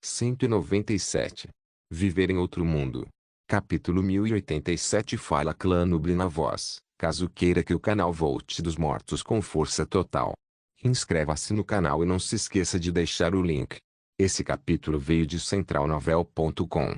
197. Viver em outro mundo. Capítulo 1087. Fala Clã Noob na voz, caso queira que o canal volte dos mortos com força total. Inscreva-se no canal e não se esqueça de deixar o link. Esse capítulo veio de centralnovel.com.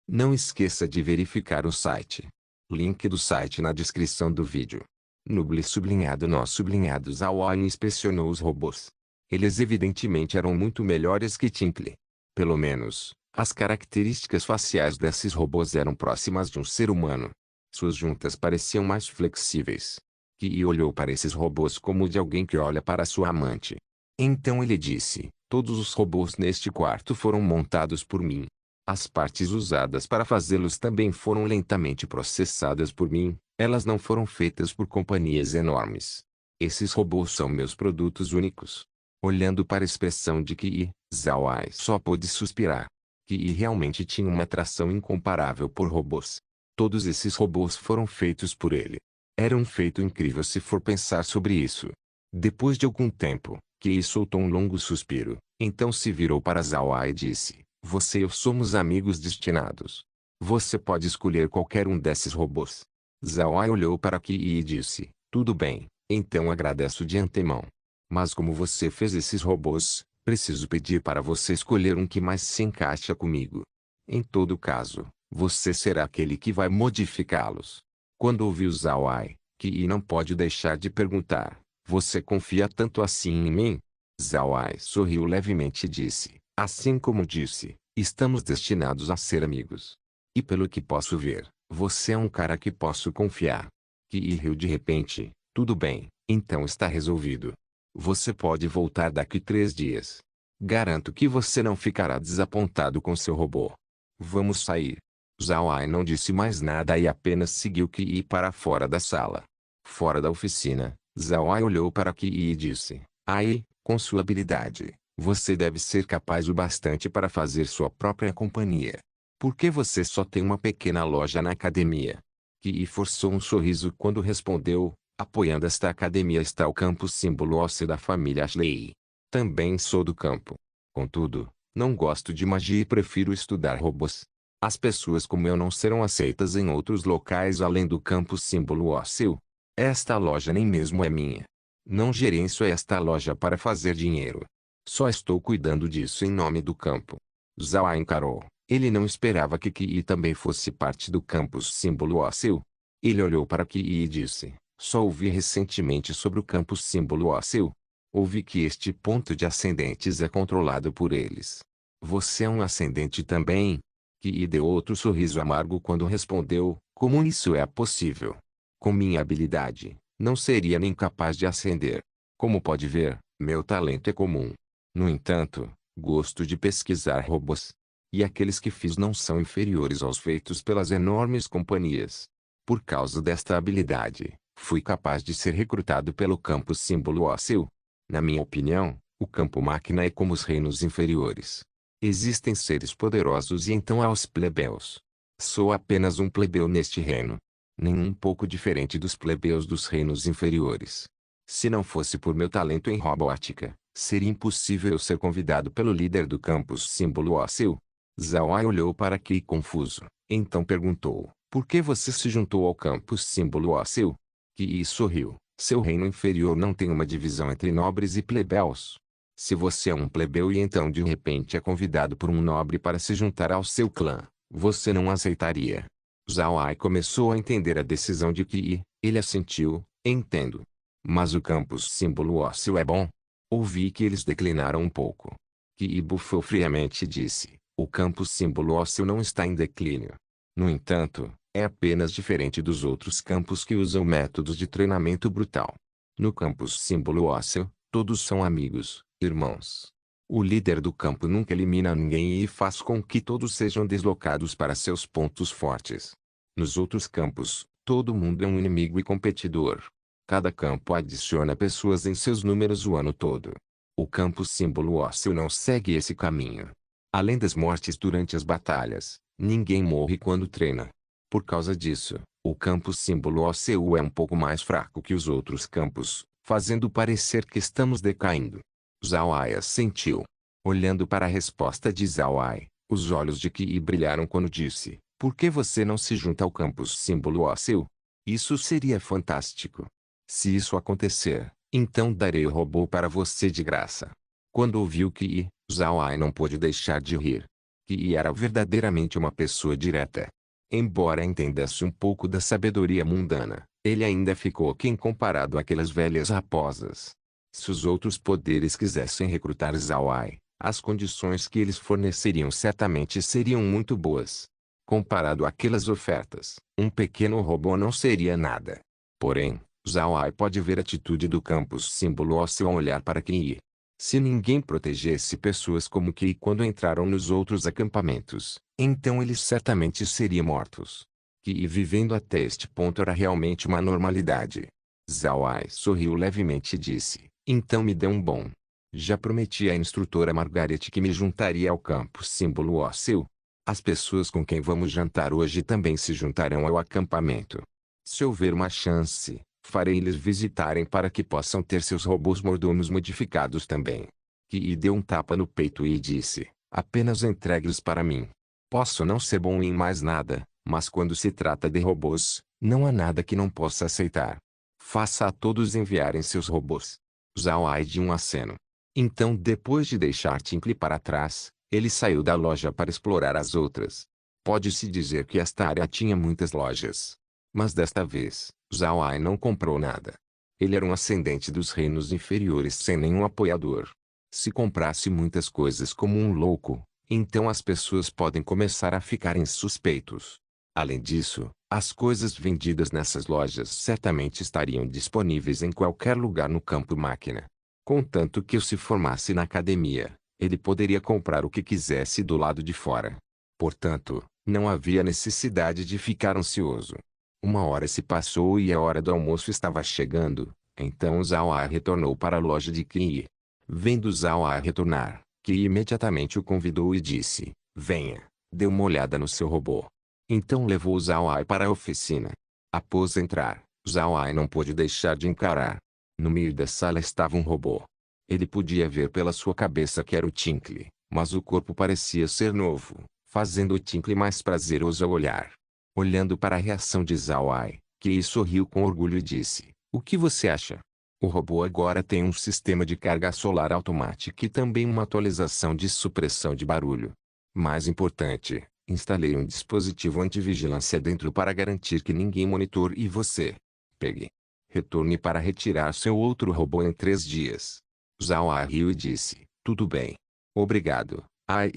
Não esqueça de verificar o site. Link do site na descrição do vídeo. Noob sublinhado nó sublinhado Zawai inspecionou os robôs. Eles evidentemente eram muito melhores que Tinkle. Pelo menos, as características faciais desses robôs eram próximas de um ser humano. Suas juntas pareciam mais flexíveis. Ki olhou para esses robôs como de alguém que olha para sua amante. Então ele disse: todos os robôs neste quarto foram montados por mim. As partes usadas para fazê-los também foram lentamente processadas por mim, elas não foram feitas por companhias enormes. Esses robôs são meus produtos únicos. Olhando para a expressão de Ki, Zawai só pôde suspirar. Ki realmente tinha uma atração incomparável por robôs. Todos esses robôs foram feitos por ele. Era um feito incrível se for pensar sobre isso. Depois de algum tempo, Ki soltou um longo suspiro, então se virou para Zawai e disse: você e eu somos amigos destinados. Você pode escolher qualquer um desses robôs. Zawai olhou para Ki e disse: tudo bem, então agradeço de antemão. Mas como você fez esses robôs, preciso pedir para você escolher um que mais se encaixa comigo. Em todo caso, você será aquele que vai modificá-los. Quando ouviu Zawai, Ki não pode deixar de perguntar: você confia tanto assim em mim? Zawai sorriu levemente e disse: assim como disse, estamos destinados a ser amigos. E pelo que posso ver, você é um cara que posso confiar. Ki riu de repente. Tudo bem, então está resolvido. Você pode voltar daqui 3 dias. Garanto que você não ficará desapontado com seu robô. Vamos sair. Zawai não disse mais nada e apenas seguiu Ki para fora da sala. Fora da oficina, Zawai olhou para Ki e disse: ai, com sua habilidade, você deve ser capaz o bastante para fazer sua própria companhia. Por que você só tem uma pequena loja na academia? Ki forçou um sorriso quando respondeu: apoiando esta academia está o campo símbolo ósseo da família Ashley. Também sou do campo. Contudo, não gosto de magia e prefiro estudar robôs. As pessoas como eu não serão aceitas em outros locais além do campo símbolo ósseo. Esta loja nem mesmo é minha. Não gerencio esta loja para fazer dinheiro. Só estou cuidando disso em nome do campo. Zawai encarou. Ele não esperava que Ki também fosse parte do campus símbolo ósseo. Ele olhou para Ki e disse: só ouvi recentemente sobre o campus símbolo ósseo. Ouvi que este ponto de ascendentes é controlado por eles. Você é um ascendente também? Ki deu outro sorriso amargo quando respondeu: como isso é possível? Com minha habilidade, não seria nem capaz de ascender. Como pode ver, meu talento é comum. No entanto, gosto de pesquisar robôs. E aqueles que fiz não são inferiores aos feitos pelas enormes companhias. Por causa desta habilidade, fui capaz de ser recrutado pelo campo símbolo ósseo. Na minha opinião, o campo máquina é como os reinos inferiores. Existem seres poderosos e então há os plebeus. Sou apenas um plebeu neste reino. Nem um pouco diferente dos plebeus dos reinos inferiores. Se não fosse por meu talento em robótica, seria impossível eu ser convidado pelo líder do campus símbolo ósseo. Zawai olhou para Ki confuso, então perguntou: por que você se juntou ao campus símbolo ósseo? Ki sorriu: seu reino inferior não tem uma divisão entre nobres e plebeus. Se você é um plebeu e então de repente é convidado por um nobre para se juntar ao seu clã, você não aceitaria. Zawai começou a entender a decisão de Ki. Ele assentiu: entendo. Mas o campus símbolo ósseo é bom? Ouvi que eles declinaram um pouco. Ki bufou friamente e disse: o campus símbolo ósseo não está em declínio. No entanto, é apenas diferente dos outros campos que usam métodos de treinamento brutal. No campus símbolo ósseo, todos são amigos, irmãos. O líder do campo nunca elimina ninguém e faz com que todos sejam deslocados para seus pontos fortes. Nos outros campos, todo mundo é um inimigo e competidor. Cada campo adiciona pessoas em seus números o ano todo. O campo símbolo ósseo não segue esse caminho. Além das mortes durante as batalhas, ninguém morre quando treina. Por causa disso, o campo símbolo ósseo é um pouco mais fraco que os outros campos, fazendo parecer que estamos decaindo. Zawai assentiu. Olhando para a resposta de Zhao Ai, os olhos de Qi brilharam quando disse: por que você não se junta ao campus símbolo ósseo? Isso seria fantástico. Se isso acontecer, então darei o robô para você de graça. Quando ouviu Qi, Zhao Ai não pôde deixar de rir. Qi era verdadeiramente uma pessoa direta. Embora entendesse um pouco da sabedoria mundana, ele ainda ficou aquém comparado àquelas velhas raposas. Se os outros poderes quisessem recrutar Zhao Ai, as condições que eles forneceriam certamente seriam muito boas. Comparado àquelas ofertas, um pequeno robô não seria nada. Porém, Zhao Ai pode ver a atitude do campus símbolo ósseo ao olhar para Qi. Se ninguém protegesse pessoas como Qi quando entraram nos outros acampamentos, então eles certamente seriam mortos. Qi vivendo até este ponto era realmente uma normalidade. Zhao Ai sorriu levemente e disse: então me dê um bom. Já prometi à instrutora Margaret que me juntaria ao campus símbolo ósseo. As pessoas com quem vamos jantar hoje também se juntarão ao acampamento. Se houver uma chance, farei eles visitarem para que possam ter seus robôs mordomos modificados também. Qi deu um tapa no peito e disse: apenas entregue-os para mim. Posso não ser bom em mais nada, mas quando se trata de robôs, não há nada que não possa aceitar. Faça a todos enviarem seus robôs. Zhao Ai de um aceno. Então, depois de deixar Tinkle para trás, ele saiu da loja para explorar as outras. Pode-se dizer que esta área tinha muitas lojas. Mas desta vez, Zhao Ai não comprou nada. Ele era um ascendente dos reinos inferiores sem nenhum apoiador. Se comprasse muitas coisas como um louco, então as pessoas podem começar a ficarem suspeitos. Além disso, as coisas vendidas nessas lojas certamente estariam disponíveis em qualquer lugar no campo máquina. Contanto que eu se formasse na academia, ele poderia comprar o que quisesse do lado de fora. Portanto, não havia necessidade de ficar ansioso. Uma hora se passou e a hora do almoço estava chegando, então Zhao Ai retornou para a loja de Qi. Vendo Zhao Ai retornar, Qi imediatamente o convidou e disse: venha, dê uma olhada no seu robô. Então levou Zhao Ai para a oficina. Após entrar, Zhao Ai não pôde deixar de encarar. No meio da sala estava um robô. Ele podia ver pela sua cabeça que era o Tinkle, mas o corpo parecia ser novo, fazendo o Tinkle mais prazeroso ao olhar. Olhando para a reação de Zhao Ai, Qi sorriu com orgulho e disse: o que você acha? O robô agora tem um sistema de carga solar automática e também uma atualização de supressão de barulho. Mais importante, instalei um dispositivo antivigilância dentro para garantir que ninguém monitore você. Pegue. Retorne para retirar seu outro robô em 3 dias. Zhao Ai riu e disse: tudo bem. Obrigado, Ai.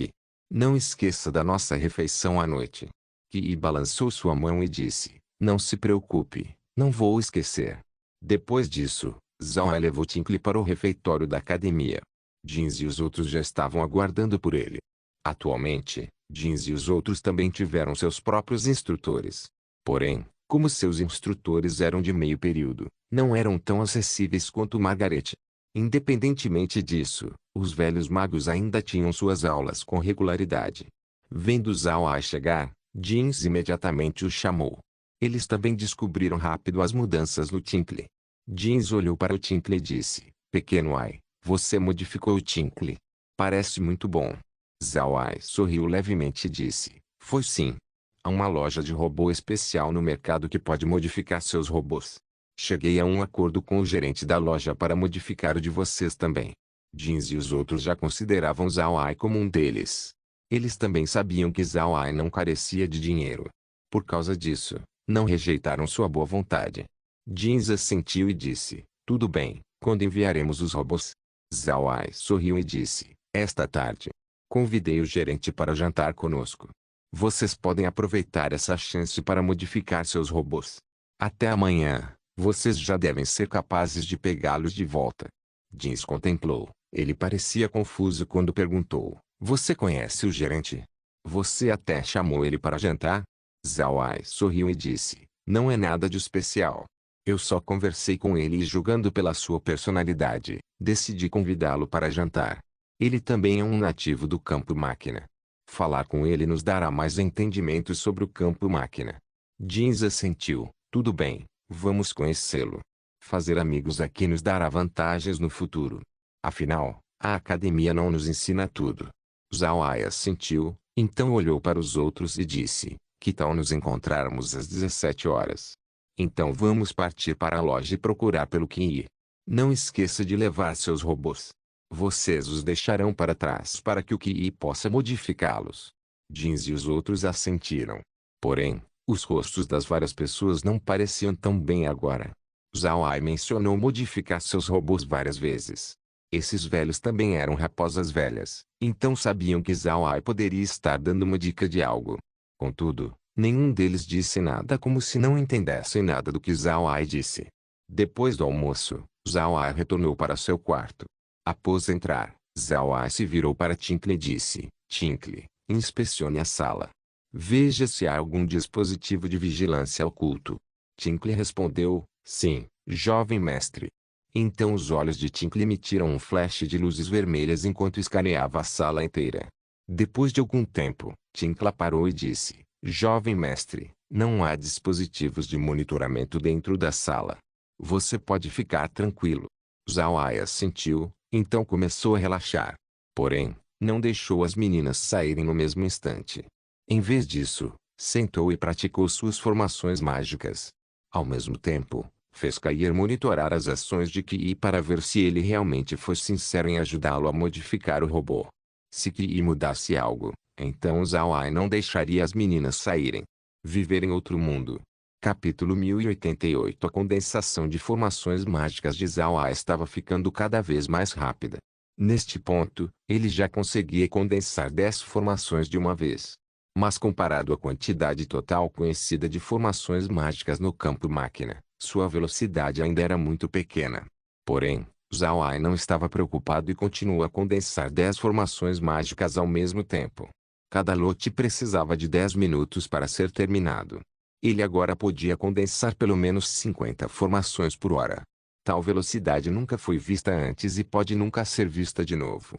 Não esqueça da nossa refeição à noite. Qi balançou sua mão e disse: não se preocupe, não vou esquecer. Depois disso, Zhao Ai levou Tinkle para o refeitório da academia. Jeans e os outros já estavam aguardando por ele. Atualmente, Jeans e os outros também tiveram seus próprios instrutores. Porém, como seus instrutores eram de meio período, não eram tão acessíveis quanto Margaret. Independentemente disso, os velhos magos ainda tinham suas aulas com regularidade. Vendo Zhao Ai chegar, Jeans imediatamente o chamou. Eles também descobriram rápido as mudanças no Tinkle. Jeans olhou para o Tinkle e disse: pequeno Ai, você modificou o Tinkle. Parece muito bom. Zhao Ai sorriu levemente e disse: foi sim. Há uma loja de robô especial no mercado que pode modificar seus robôs. Cheguei a um acordo com o gerente da loja para modificar o de vocês também. Jeans e os outros já consideravam Zhao Ai como um deles. Eles também sabiam que Zhao Ai não carecia de dinheiro. Por causa disso, não rejeitaram sua boa vontade. Jeans assentiu e disse: tudo bem, quando enviaremos os robôs? Zhao Ai sorriu e disse: esta tarde. Convidei o gerente para jantar conosco. Vocês podem aproveitar essa chance para modificar seus robôs. Até amanhã, vocês já devem ser capazes de pegá-los de volta. Jeans contemplou. Ele parecia confuso quando perguntou: você conhece o gerente? Você até chamou ele para jantar? Zhao Ai sorriu e disse: não é nada de especial. Eu só conversei com ele e julgando pela sua personalidade, decidi convidá-lo para jantar. Ele também é um nativo do campo máquina. Falar com ele nos dará mais entendimento sobre o campo máquina. Jeans assentiu: tudo bem, vamos conhecê-lo. Fazer amigos aqui nos dará vantagens no futuro. Afinal, A academia não nos ensina tudo. Zhao Ai assentiu, então olhou para os outros e disse, que tal nos encontrarmos às 17 horas? Então vamos partir para a loja e procurar pelo Qi. Não esqueça de levar seus robôs. Vocês os deixarão para trás para que o Qi possa modificá-los. Jeans e os outros assentiram. Porém, os rostos das várias pessoas não pareciam tão bem agora. Zhao Ai mencionou modificar seus robôs várias vezes. Esses velhos também eram raposas velhas, então sabiam que Zhao Ai poderia estar dando uma dica de algo. Contudo, nenhum deles disse nada como se não entendessem nada do que Zhao Ai disse. Depois do almoço, Zhao Ai retornou para seu quarto. Após entrar, Zhao Ai se virou para Tinkle e disse, Tinkle, inspecione a sala. Veja se há algum dispositivo de vigilância oculto. Tinkle respondeu, sim, jovem mestre. Então os olhos de Tinkle emitiram um flash de luzes vermelhas enquanto escaneava a sala inteira. Depois de algum tempo, Tinkle parou e disse, jovem mestre, não há dispositivos de monitoramento dentro da sala. Você pode ficar tranquilo. Zhao Ai assentiu, então começou a relaxar. Porém, não deixou as meninas saírem no mesmo instante. Em vez disso, sentou e praticou suas formações mágicas. Ao mesmo tempo, fez Kair monitorar as ações de Qi para ver se ele realmente foi sincero em ajudá-lo a modificar o robô. Se Qi mudasse algo, então Zhao Ai não deixaria as meninas saírem. Viver em outro mundo. Capítulo 1088. A condensação de formações mágicas de Zhao Ai estava ficando cada vez mais rápida. Neste ponto, ele já conseguia condensar 10 formações de uma vez. Mas comparado à quantidade total conhecida de formações mágicas no campo máquina, sua velocidade ainda era muito pequena. Porém, Zhao Ai não estava preocupado e continuou a condensar 10 formações mágicas ao mesmo tempo. Cada lote precisava de 10 minutos para ser terminado. Ele agora podia condensar pelo menos 50 formações por hora. Tal velocidade nunca foi vista antes e pode nunca ser vista de novo.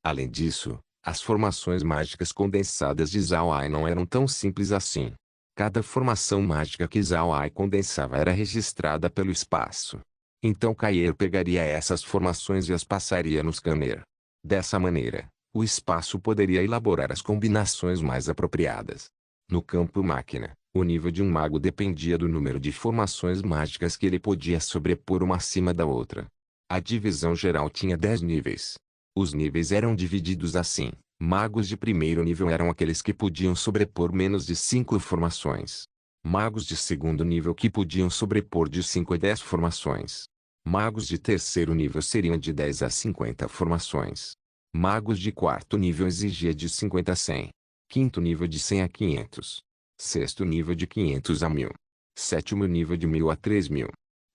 Além disso, as formações mágicas condensadas de Zhao Ai não eram tão simples assim. Cada formação mágica que Zhao Ai condensava era registrada pelo espaço. Então Kair pegaria essas formações e as passaria no scanner. Dessa maneira, o espaço poderia elaborar as combinações mais apropriadas. No campo máquina, o nível de um mago dependia do número de formações mágicas que ele podia sobrepor uma acima da outra. A divisão geral tinha 10 níveis. Os níveis eram divididos assim. Magos de primeiro nível eram aqueles que podiam sobrepor menos de 5 formações. Magos de segundo nível que podiam sobrepor de 5 a 10 formações. Magos de terceiro nível seriam de 10 a 50 formações. Magos de quarto nível exigia de 50 a 100. Quinto nível de 100 a 500. Sexto nível de 500 a 1000. Sétimo nível de 1000 a 3000.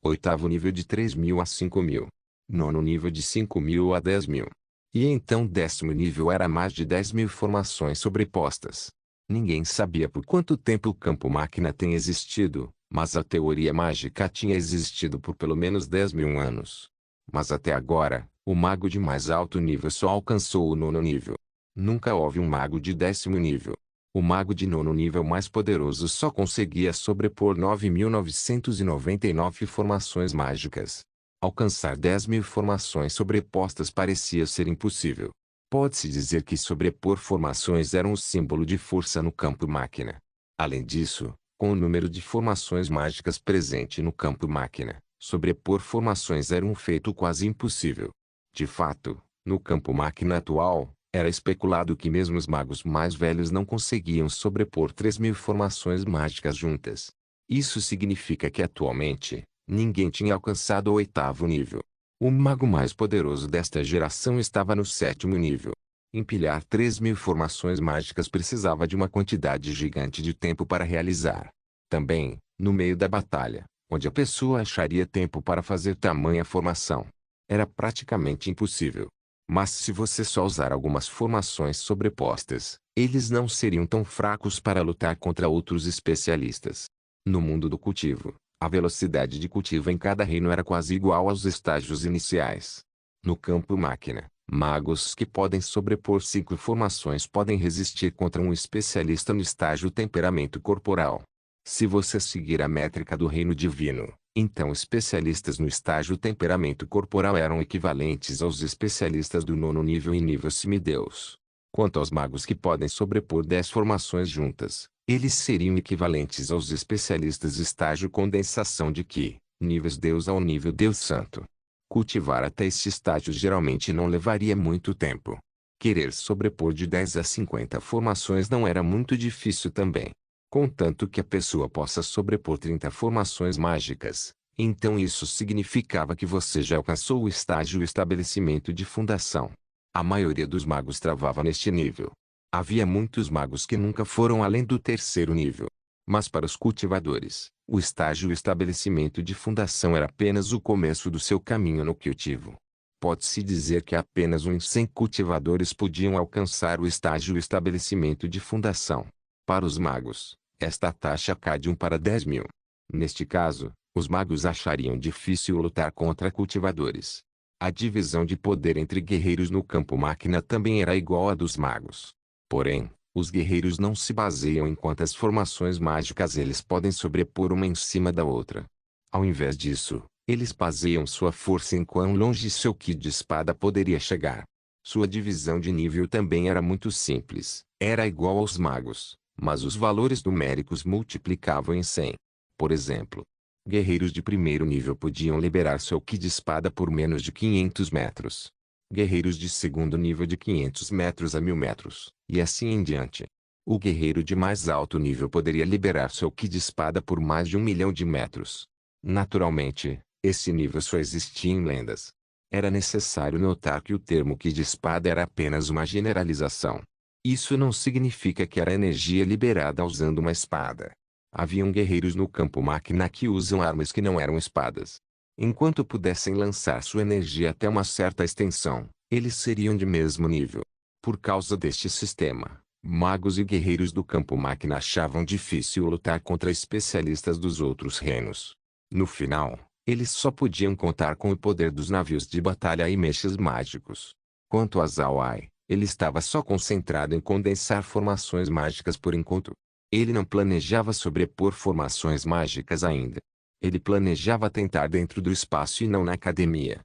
Oitavo nível de 3000 a 5000. Nono nível de 5000 a 10.000. E então 10º nível era mais de 10.000 formações sobrepostas. Ninguém sabia por quanto tempo o campo máquina tem existido, mas a teoria mágica tinha existido por pelo menos 10.000 anos. Mas até agora, o mago de mais alto nível só alcançou o nono nível. Nunca houve um mago de 10º nível. O mago de nono nível mais poderoso só conseguia sobrepor 9.999 formações mágicas. Alcançar 10.000 formações sobrepostas parecia ser impossível. Pode-se dizer que sobrepor formações era um símbolo de força no campo máquina. Além disso, com o número de formações mágicas presente no campo máquina, sobrepor formações era um feito quase impossível. De fato, no campo máquina atual, era especulado que mesmo os magos mais velhos não conseguiam sobrepor 3.000 formações mágicas juntas. Isso significa que atualmente, ninguém tinha alcançado o 8º nível. O mago mais poderoso desta geração estava no 7º nível. Empilhar 3.000 formações mágicas precisava de uma quantidade gigante de tempo para realizar. Também, no meio da batalha, onde a pessoa acharia tempo para fazer tamanha formação, era praticamente impossível. Mas se você só usar algumas formações sobrepostas, eles não seriam tão fracos para lutar contra outros especialistas. No mundo do cultivo, a velocidade de cultivo em cada reino era quase igual aos estágios iniciais. No campo máquina, magos que podem sobrepor 5 formações podem resistir contra um especialista no estágio temperamento corporal. Se você seguir a métrica do reino divino, Então especialistas no estágio temperamento corporal eram equivalentes aos especialistas do nono nível e nível semideus. Quanto aos magos que podem sobrepor 10 formações juntas, eles seriam equivalentes aos especialistas estágio condensação de Ki, níveis Deus ao nível Deus Santo. Cultivar até este estágio geralmente não levaria muito tempo. Querer sobrepor de 10 a 50 formações não era muito difícil também. Contanto que a pessoa possa sobrepor 30 formações mágicas, então isso significava que você já alcançou o estágio estabelecimento de fundação. A maioria dos magos travava neste nível. Havia muitos magos que nunca foram além do terceiro nível. Mas para os cultivadores, o estágio estabelecimento de fundação era apenas o começo do seu caminho no cultivo. Pode-se dizer que apenas uns 100 cultivadores podiam alcançar o estágio estabelecimento de fundação. Para os magos, esta taxa cai de 1 para 10.000. Neste caso, os magos achariam difícil lutar contra cultivadores. A divisão de poder entre guerreiros no campo máquina também era igual à dos magos. Porém, os guerreiros não se baseiam em quantas formações mágicas eles podem sobrepor uma em cima da outra. Ao invés disso, eles baseiam sua força em quão longe seu ki de espada poderia chegar. Sua divisão de nível também era muito simples. Era igual aos magos, mas os valores numéricos multiplicavam em 100. Por exemplo, guerreiros de primeiro nível podiam liberar seu ki de espada por menos de 500 metros. Guerreiros de segundo nível de 500 metros a 1000 metros, e assim em diante. O guerreiro de mais alto nível poderia liberar seu ki de espada por mais de 1 milhão de metros. Naturalmente, esse nível só existia em lendas. Era necessário notar que o termo ki de espada era apenas uma generalização. Isso não significa que era energia liberada usando uma espada. Haviam guerreiros no campo máquina que usam armas que não eram espadas. Enquanto pudessem lançar sua energia até uma certa extensão, eles seriam de mesmo nível. Por causa deste sistema, magos e guerreiros do campo máquina achavam difícil lutar contra especialistas dos outros reinos. No final, eles só podiam contar com o poder dos navios de batalha e mechas mágicos. Quanto a Zhao Ai, ele estava só concentrado em condensar formações mágicas por enquanto. Ele não planejava sobrepor formações mágicas ainda. Ele planejava tentar dentro do espaço e não na academia.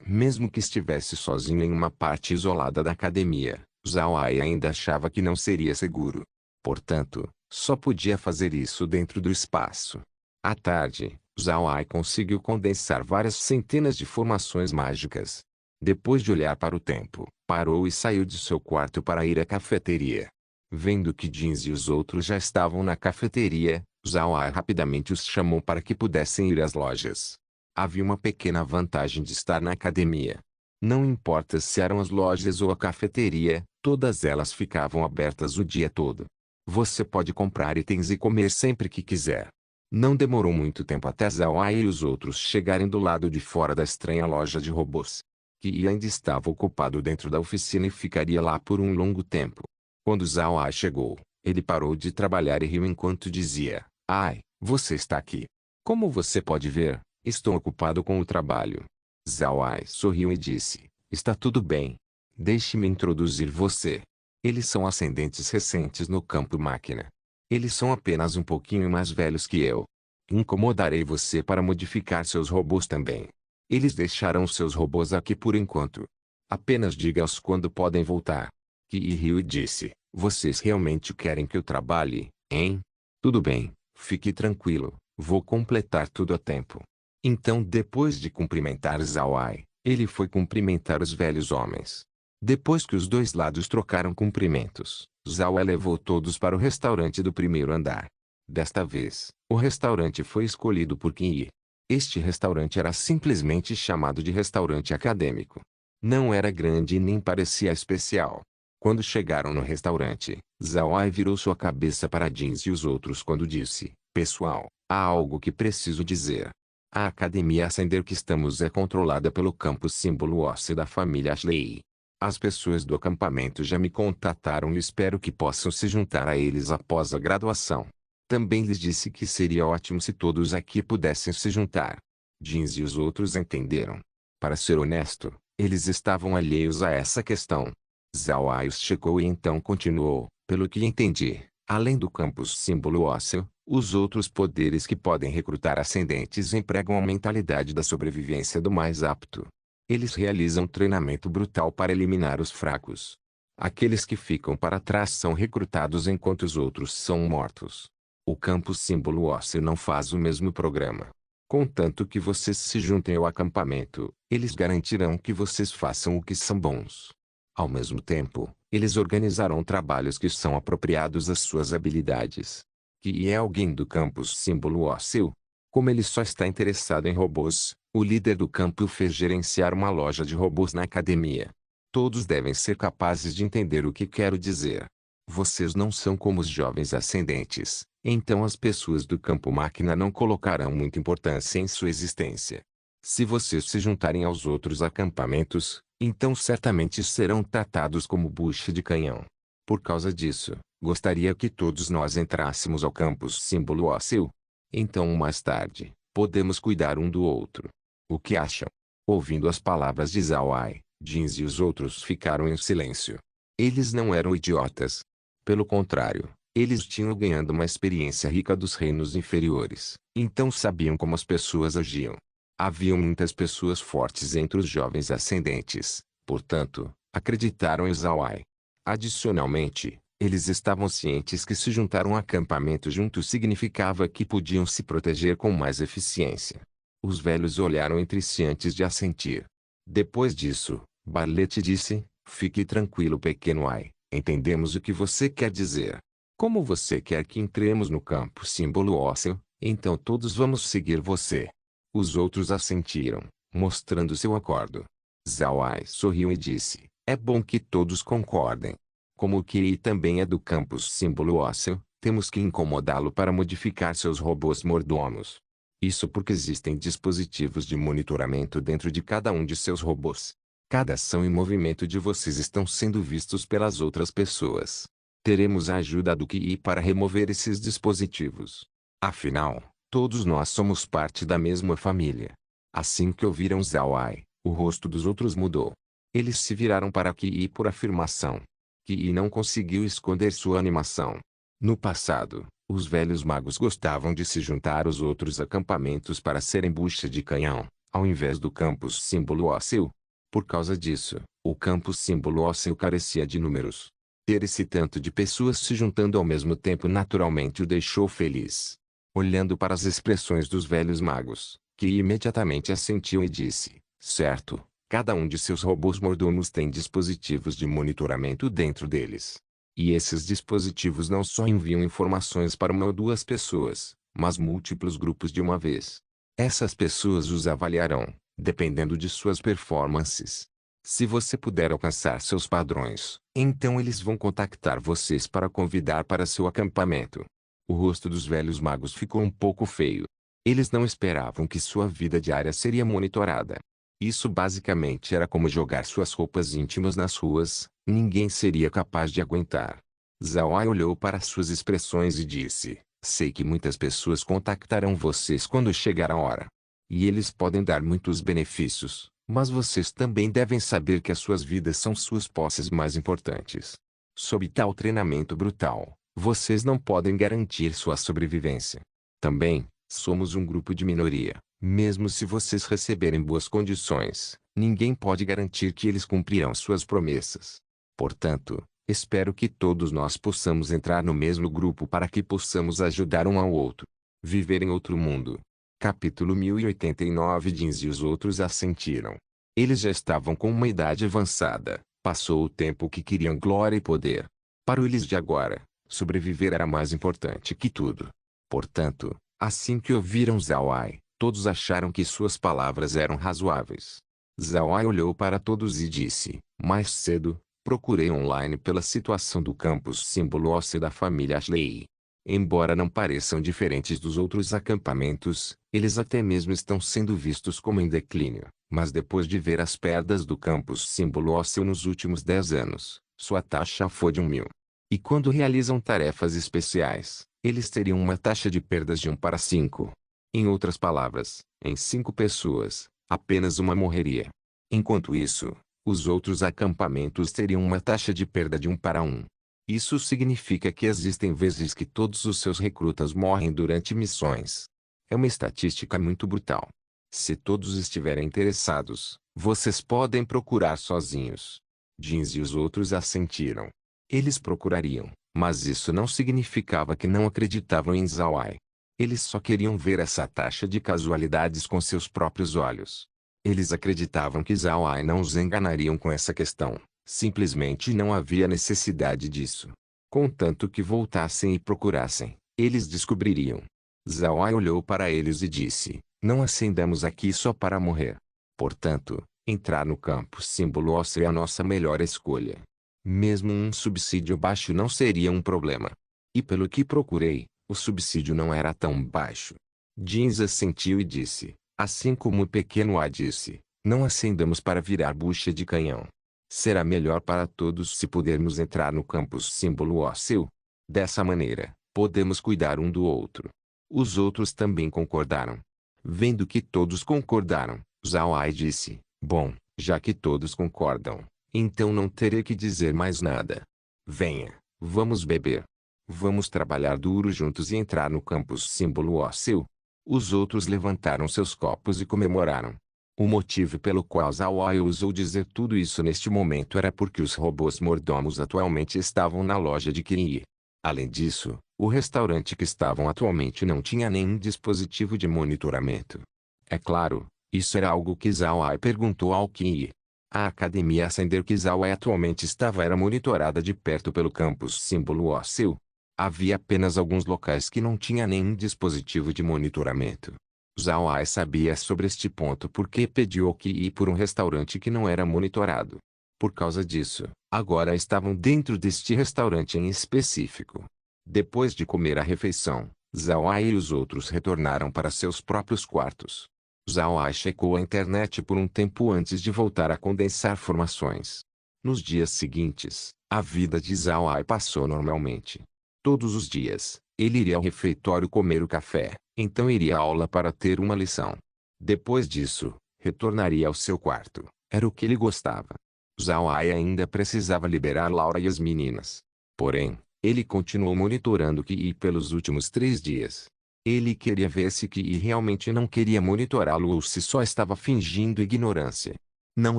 Mesmo que estivesse sozinho em uma parte isolada da academia, Zhao Ai ainda achava que não seria seguro. Portanto, só podia fazer isso dentro do espaço. À tarde, Zhao Ai conseguiu condensar várias centenas de formações mágicas. Depois de olhar para o tempo, parou e saiu de seu quarto para ir à cafeteria. Vendo que Jeans e os outros já estavam na cafeteria, Zhao Ai rapidamente os chamou para que pudessem ir às lojas. Havia uma pequena vantagem de estar na academia. Não importa se eram as lojas ou a cafeteria, todas elas ficavam abertas o dia todo. Você pode comprar itens e comer sempre que quiser. Não demorou muito tempo até Zhao Ai e os outros chegarem do lado de fora da estranha loja de robôs. Que ainda estava ocupado dentro da oficina e ficaria lá por um longo tempo. Quando Zhao Ai chegou, ele parou de trabalhar e riu enquanto dizia: "Ai, você está aqui. Como você pode ver, estou ocupado com o trabalho." Zhao Ai sorriu e disse: "Está tudo bem. Deixe-me introduzir você. Eles são ascendentes recentes no campo máquina. Eles são apenas um pouquinho mais velhos que eu. Incomodarei você para modificar seus robôs também. Eles deixarão seus robôs aqui por enquanto. Apenas diga-aos quando podem voltar." Ki riu e disse: "Vocês realmente querem que eu trabalhe, hein? Tudo bem, fique tranquilo, vou completar tudo a tempo." Então depois de cumprimentar Zhao Ai, ele foi cumprimentar os velhos homens. Depois que os dois lados trocaram cumprimentos, Zhao Ai levou todos para o restaurante do primeiro andar. Desta vez, o restaurante foi escolhido por Qin Yi. Este restaurante era simplesmente chamado de restaurante acadêmico. Não era grande e nem parecia especial. Quando chegaram no restaurante, Zhao Ai virou sua cabeça para Jeans e os outros quando disse: "Pessoal, há algo que preciso dizer. A academia Ascender que estamos é controlada pelo campo símbolo ósseo da família Ashley. As pessoas do acampamento já me contataram e espero que possam se juntar a eles após a graduação. Também lhes disse que seria ótimo se todos aqui pudessem se juntar." Jeans e os outros entenderam. Para ser honesto, eles estavam alheios a essa questão. Zhao Ai os checou e então continuou: "Pelo que entendi, Além do campus símbolo ósseo, os outros poderes que podem recrutar ascendentes empregam a mentalidade da sobrevivência do mais apto. Eles realizam treinamento brutal para eliminar os fracos. Aqueles que ficam para trás são recrutados enquanto os outros são mortos. O campus símbolo ósseo não faz o mesmo programa. Contanto que vocês se juntem ao acampamento, eles garantirão que vocês façam o que são bons. Ao mesmo tempo, eles organizarão trabalhos que são apropriados às suas habilidades. Que é alguém do campus símbolo ósseo? Como ele só está interessado em robôs, o líder do campo fez gerenciar uma loja de robôs na academia. Todos devem ser capazes de entender o que quero dizer. Vocês não são como os jovens ascendentes, então as pessoas do campo máquina não colocarão muita importância em sua existência. Se vocês se juntarem aos outros acampamentos, então certamente serão tratados como bucha de canhão. Por causa disso, gostaria que todos nós entrássemos ao campus símbolo ósseo. Então mais tarde, podemos cuidar um do outro. O que acham? Ouvindo as palavras de Zawai, Jins e os outros ficaram em silêncio. Eles não eram idiotas. Pelo contrário, eles tinham ganhado uma experiência rica dos reinos inferiores, então sabiam como as pessoas agiam. Haviam muitas pessoas fortes entre os jovens ascendentes, portanto, acreditaram em Zawai. Adicionalmente, eles estavam cientes que se juntar um acampamento juntos significava que podiam se proteger com mais eficiência. Os velhos olharam entre si antes de assentir. Depois disso, Barlete disse, fique tranquilo pequeno Ai, entendemos o que você quer dizer. Como você quer que entremos no campo símbolo ósseo, então todos vamos seguir você. Os outros assentiram, mostrando seu acordo. Zawai sorriu e disse, é bom que todos concordem. Como o Kiri também é do campus símbolo ósseo, temos que incomodá-lo para modificar seus robôs mordomos. Isso porque existem dispositivos de monitoramento dentro de cada um de seus robôs. Cada ação e movimento de vocês estão sendo vistos pelas outras pessoas. Teremos a ajuda do Kiri para remover esses dispositivos. Afinal, todos nós somos parte da mesma família. Assim que ouviram Zawai, o rosto dos outros mudou. Eles se viraram para Kiri por afirmação. Kiri não conseguiu esconder sua animação. No passado, os velhos magos gostavam de se juntar aos outros acampamentos para serem bucha de canhão, ao invés do campus símbolo ósseo. Por causa disso, o campus símbolo ósseo carecia de números. Ter esse tanto de pessoas se juntando ao mesmo tempo naturalmente o deixou feliz. Olhando para as expressões dos velhos magos, Kiri imediatamente assentiu e disse, certo. Cada um de seus robôs mordomos tem dispositivos de monitoramento dentro deles. E esses dispositivos não só enviam informações para uma ou duas pessoas, mas múltiplos grupos de uma vez. Essas pessoas os avaliarão, dependendo de suas performances. Se você puder alcançar seus padrões, então eles vão contactar vocês para convidar para seu acampamento. O rosto dos velhos magos ficou um pouco feio. Eles não esperavam que sua vida diária seria monitorada. Isso basicamente era como jogar suas roupas íntimas nas ruas, ninguém seria capaz de aguentar. Zawai olhou para suas expressões e disse, sei que muitas pessoas contactarão vocês quando chegar a hora. E eles podem dar muitos benefícios, mas vocês também devem saber que as suas vidas são suas posses mais importantes. Sob tal treinamento brutal, vocês não podem garantir sua sobrevivência. Também, somos um grupo de minoria. Mesmo se vocês receberem boas condições, ninguém pode garantir que eles cumprirão suas promessas. Portanto, espero que todos nós possamos entrar no mesmo grupo para que possamos ajudar um ao outro. Viver em outro mundo. Capítulo 1089. Jins e os outros assentiram. Eles já estavam com uma idade avançada, passou o tempo que queriam glória e poder. Para eles de agora, sobreviver era mais importante que tudo. Portanto, assim que ouviram Zawai, todos acharam que suas palavras eram razoáveis. Zawai olhou para todos e disse, mais cedo, procurei online pela situação do campus símbolo ósseo da família Ashley. Embora não pareçam diferentes dos outros acampamentos, eles até mesmo estão sendo vistos como em declínio. Mas depois de ver as perdas do campus símbolo ósseo nos últimos 10 anos, sua taxa foi de 1.000. E quando realizam tarefas especiais, eles teriam uma taxa de perdas de 1 para 5. Em outras palavras, em 5 pessoas, apenas uma morreria. Enquanto isso, os outros acampamentos teriam uma taxa de perda de 1 para 1. Isso significa que existem vezes que todos os seus recrutas morrem durante missões. É uma estatística muito brutal. Se todos estiverem interessados, vocês podem procurar sozinhos. Jeans e os outros assentiram. Eles procurariam, mas isso não significava que não acreditavam em Zhao Ai. Eles só queriam ver essa taxa de casualidades com seus próprios olhos. Eles acreditavam que Zhao Ai não os enganariam com essa questão. Simplesmente não havia necessidade disso. Contanto que voltassem e procurassem, eles descobririam. Zhao Ai olhou para eles e disse: não ascendemos aqui só para morrer. Portanto, entrar no campo símbolo ósseo é a nossa melhor escolha. Mesmo um subsídio baixo não seria um problema. E pelo que procurei, o subsídio não era tão baixo. Jeans assentiu e disse, assim como o pequeno A disse, não ascendamos para virar bucha de canhão. Será melhor para todos se pudermos entrar no campus símbolo ósseo. Dessa maneira, podemos cuidar um do outro. Os outros também concordaram. Vendo que todos concordaram, Zhao Ai disse, bom, já que todos concordam, então não terei que dizer mais nada. Venha, vamos beber. Vamos trabalhar duro juntos e entrar no campus símbolo ósseo. Os outros levantaram seus copos e comemoraram. O motivo pelo qual Zhao Ai ousou dizer tudo isso neste momento era porque os robôs mordomos atualmente estavam na loja de Qi. Além disso, o restaurante que estavam atualmente não tinha nenhum dispositivo de monitoramento. É claro, isso era algo que Zhao Ai perguntou ao Qi. A academia Ascender que Zhao Ai atualmente estava era monitorada de perto pelo campus símbolo ósseo. Havia apenas alguns locais que não tinha nenhum dispositivo de monitoramento. Zhao Ai sabia sobre este ponto porque pediu ao Qi por um restaurante que não era monitorado. Por causa disso, agora estavam dentro deste restaurante em específico. Depois de comer a refeição, Zhao Ai e os outros retornaram para seus próprios quartos. Zhao Ai checou a internet por um tempo antes de voltar a condensar formações. Nos dias seguintes, a vida de Zhao Ai passou normalmente. Todos os dias, ele iria ao refeitório comer o café, então iria à aula para ter uma lição. Depois disso, retornaria ao seu quarto. Era o que ele gostava. Zhao Ai ainda precisava liberar Laura e as meninas. Porém, ele continuou monitorando Qi pelos últimos 3 dias. Ele queria ver se Qi realmente não queria monitorá-lo ou se só estava fingindo ignorância. Não